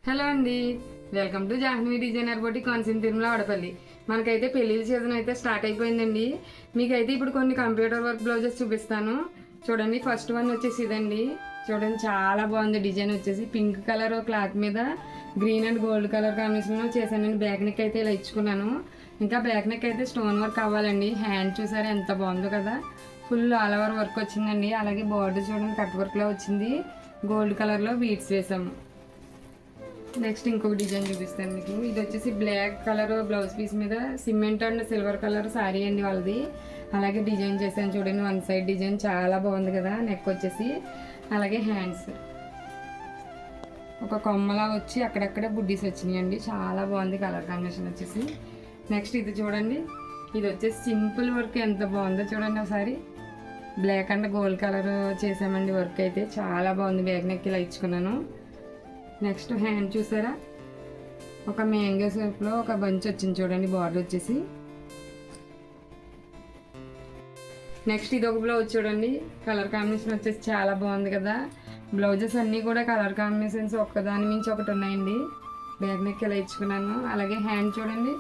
Hello అండి, welcome to Jahnavi designer బోటి కోనసీమ తిరుమల వాడపల్లి. మనకైతే పెళ్లి సీజన్ అయితే స్టార్ట్ అయిపోయిందండి. మీకైతే ఇప్పుడు కొన్ని కంప్యూటర్ వర్క్ బ్లౌజెస్ చూపిస్తాను. చూడండి, ఫస్ట్ వన్ వచ్చేసి ఇదండి. చూడండి, చాలా బాగుంది. డిజైన్ వచ్చేసి పింక్ కలర్ క్లాత్ మీద గ్రీన్ అండ్ గోల్డ్ కలర్ కాంబినేషన్లో చేశానండి. బ్యాక్ నెక్ అయితే ఇలా ఇచ్చుకున్నాను. ఇంకా బ్యాక్ నెక్ అయితే స్టోన్ వర్క్ అవ్వాలండి. హ్యాండ్ చూసారా ఎంత బాగుందో కదా, ఫుల్ ఆల్ ఓవర్ వర్క్ వచ్చిందండి. అలాగే బార్డర్ చూడండి కట్ వర్క్లో వచ్చింది. గోల్డ్ కలర్లో బీడ్స్ వేసాము. నెక్స్ట్ ఇంకొక డిజైన్ చూపిస్తాను మీకు. ఇది వచ్చేసి బ్లాక్ కలర్ బ్లౌజ్ పీస్ మీద cement and silver colour sari అండి వాళ్ళది. అలాగే డిజైన్ చేశాను చూడండి, వన్ సైడ్ డిజైన్ చాలా బాగుంది కదా. నెక్ వచ్చేసి అలాగే హ్యాండ్స్ ఒక కొమ్మలా వచ్చి అక్కడక్కడే బుడ్డీస్ వచ్చినాయండి. చాలా బాగుంది కలర్ కాంబినేషన్ వచ్చేసి. నెక్స్ట్ ఇది చూడండి, ఇది వచ్చేసి సింపుల్ వర్క్ ఎంత బాగుందో చూడండి ఒకసారి. బ్లాక్ అండ్ గోల్డ్ కలర్ చేసామండి. వర్క్ అయితే చాలా బాగుంది. బ్యాక్ నెక్ ఇలా ఇచ్చుకున్నాను. నెక్స్ట్ హ్యాండ్ చూసారా, ఒక మ్యాంగో షేప్లో ఒక బంచ్ వచ్చింది చూడండి, బార్డర్ వచ్చేసి. నెక్స్ట్ ఇది ఒక బ్లౌజ్ చూడండి, కలర్ కాంబినేషన్ వచ్చేసి చాలా బాగుంది కదా. బ్లౌజెస్ అన్నీ కూడా కలర్ కాంబినేషన్స్ ఒక్కదాని మించి ఒకటి ఉన్నాయండి. బ్యాక్ నెక్ ఇలా ఇచ్చుకున్నాను. అలాగే హ్యాండ్ చూడండి,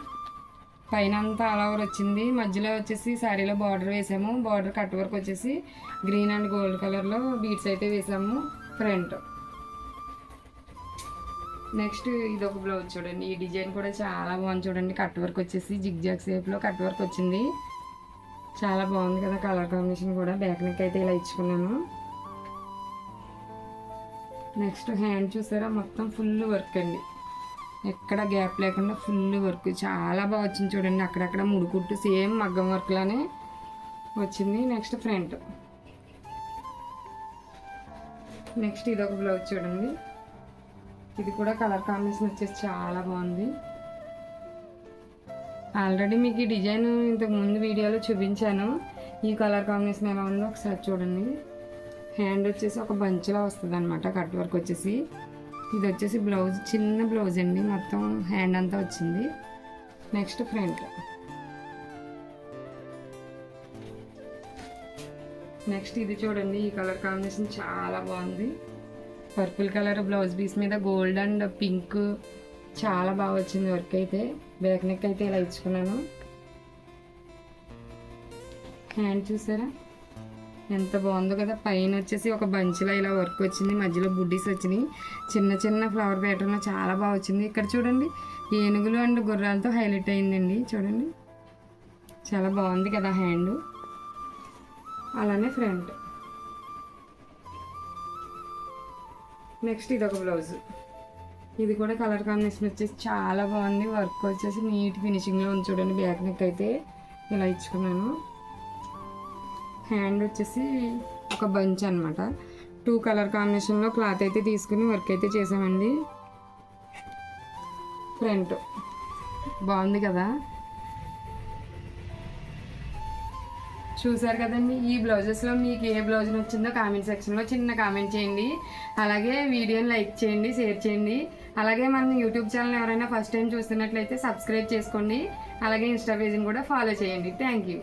పైన అంతా ఆల్ ఓవర్ వచ్చింది. మధ్యలో వచ్చేసి శారీలో బార్డర్ వేసాము. బార్డర్ కట్ వర్క్ వచ్చేసి గ్రీన్ అండ్ గోల్డ్ కలర్లో బీడ్స్ అయితే వేసాము ఫ్రంట్. నెక్స్ట్ ఇది ఒక బ్లౌజ్ చూడండి, ఈ డిజైన్ కూడా చాలా బాగుంది చూడండి. కట్ వర్క్ వచ్చేసి జిగ్జాగ్ షేప్లో కట్ వర్క్ వచ్చింది. చాలా బాగుంది కదా కలర్ కాంబినేషన్ కూడా. బ్యాక్ నెక్ అయితే ఇలా ఇచ్చుకున్నాను. నెక్స్ట్ హ్యాండ్ చూసారా, మొత్తం ఫుల్ వర్క్ అండి, ఎక్కడ గ్యాప్ లేకుండా ఫుల్ వర్క్ చాలా బాగా వచ్చింది చూడండి. అక్కడక్కడ ముడుకుట్టు సేమ్ మగ్గం వర్క్ లానే వచ్చింది. Next front. నెక్స్ట్ ఇది ఒక బ్లౌజ్ చూడండి, ఇది కూడా కలర్ కాంబినేషన్ వచ్చేసి చాలా బాగుంది. ఆల్రెడీ మీకు ఈ డిజైన్ ఇంతకు ముందు వీడియోలో చూపించాను. ఈ కలర్ కాంబినేషన్ ఎలా ఉందో ఒకసారి చూడండి. హ్యాండ్ వచ్చేసి ఒక బంచ్లా వస్తుంది అనమాట, కట్ వర్క్ వచ్చేసి. ఇది వచ్చేసి బ్లౌజ్, చిన్న బ్లౌజ్ అండి, మొత్తం హ్యాండ్ అంతా వచ్చింది. Next front. నెక్స్ట్ ఇది చూడండి, ఈ కలర్ కాంబినేషన్ చాలా బాగుంది. పర్పుల్ కలర్ బ్లౌజ్ పీస్ మీద గోల్డ్ అండ్ పింక్ చాలా బాగా వచ్చింది వర్క్ అయితే. బ్యాక్ నెక్ అయితే ఇలా ఇచ్చుకున్నాను. హ్యాండ్ చూసారా ఎంత బాగుందో కదా. పైన వచ్చేసి ఒక బంచ్లో ఇలా వర్క్ వచ్చింది, మధ్యలో బుడ్డీస్ వచ్చినాయి. చిన్న చిన్న ఫ్లవర్ ప్యాటర్న్ చాలా బాగా వచ్చింది. ఇక్కడ చూడండి, ఏనుగులు అండ్ గుర్రాలతో హైలైట్ అయిందండి చూడండి, చాలా బాగుంది కదా హ్యాండ్. అలానే ఫ్రంట్. నెక్స్ట్ ఇది ఒక బ్లౌజ్, ఇది కూడా కలర్ కాంబినేషన్ వచ్చేసి చాలా బాగుంది. వర్క్ వచ్చేసి నీట్ ఫినిషింగ్లో ఉంది చూడండి. బ్యాక్ నెక్ అయితే ఇలా ఇచ్చుకున్నాను. హ్యాండ్ వచ్చేసి ఒక బంచ్ అనమాట. 2 కలర్ కాంబినేషన్లో క్లాత్ అయితే తీసుకుని వర్క్ అయితే చేసామండి. ఫ్రంట్ బాగుంది కదా. చూసారు కదండి, ఈ బ్లౌజెస్లో మీకు ఏ బ్లౌజ్ నచ్చిందో కామెంట్ సెక్షన్లో చిన్న కామెంట్ చేయండి. అలాగే వీడియోని లైక్ చేయండి, షేర్ చేయండి. అలాగే మన యూట్యూబ్ ఛానల్ ఎవరైనా ఫస్ట్ టైం చూస్తున్నట్లయితే సబ్స్క్రైబ్ చేసుకోండి. అలాగే ఇన్స్టా పేజ్ని కూడా ఫాలో చేయండి. Thank you.